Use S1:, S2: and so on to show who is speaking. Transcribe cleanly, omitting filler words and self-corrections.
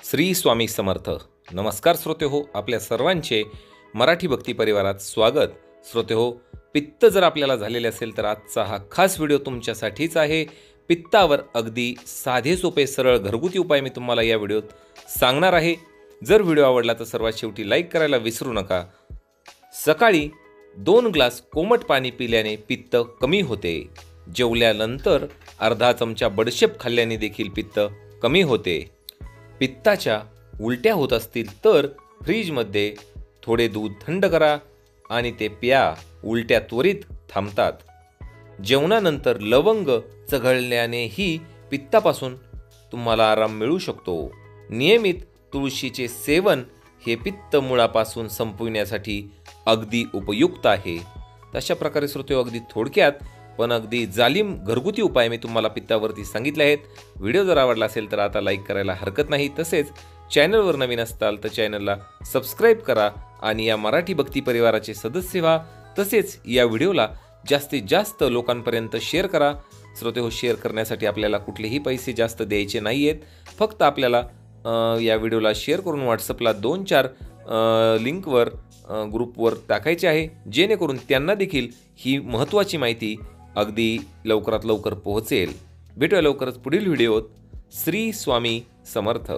S1: श्री स्वामी समर्थ. नमस्कार श्रोते हो, आपल्या सर्वांचे मराठी भक्ती परिवारात स्वागत. श्रोते हो, पित्त जर आपल्याला झालेले असेल तर आजचा हा खास व्हिडिओ तुमच्यासाठीच आहे. पित्तावर अगदी साधे सोपे सरळ घरगुती उपाय मी तुम्हाला या व्हिडिओत सांगणार आहे. जर व्हिडिओ आवडला तर सर्वात शेवटी लाईक करायला विसरू नका. सकाळी 2 ग्लास कोमट पाणी पिल्याने पित्त कमी होते. जेवल्यानंतर अर्धा चमचा बडीशेप खाल्ल्याने देखील पित्त कमी होते. पित्ताच्या उलट्या होत असतील तर फ्रीजमध्ये थोडे दूध थंड करा आणि ते प्या. उलट्या त्वरित थांबतात. जेवणानंतर लवंग चघळल्यानेही पित्तापासून तुम्हाला आराम मिळू शकतो. नियमित तुळशीचे सेवन हे पित्त मुळापासून संपविण्यासाठी अगदी उपयुक्त आहे. तशा प्रकारे श्रोते, अगदी थोडक्यात पण अगदी जालीम घरगुती उपाय मी तुम्हाला पित्तावरती सांगितले आहेत. व्हिडिओ जर आवडला असेल तर आता लाईक करायला हरकत नाही. तसेच चॅनलवर नवीन असताल तर चॅनलला सबस्क्राईब करा आणि या मराठी भक्ती परिवाराचे सदस्य व्हा. तसेच या व्हिडिओला जास्तीत जास्त लोकांपर्यंत शेअर करा. श्रोते हो, शेअर करण्यासाठी आपल्याला कुठलेही पैसे जास्त द्यायचे नाही आहेत. फक्त आपल्याला या व्हिडिओला शेअर करून व्हॉट्सअपला 2-4 लिंकवर ग्रुपवर टाकायचे आहे, जेणेकरून त्यांना देखील ही महत्त्वाची माहिती अगदी लवकरात लवकर पोहोचेल. भेटूया लवकरच पुढील व्हिडिओत. श्री स्वामी समर्थ.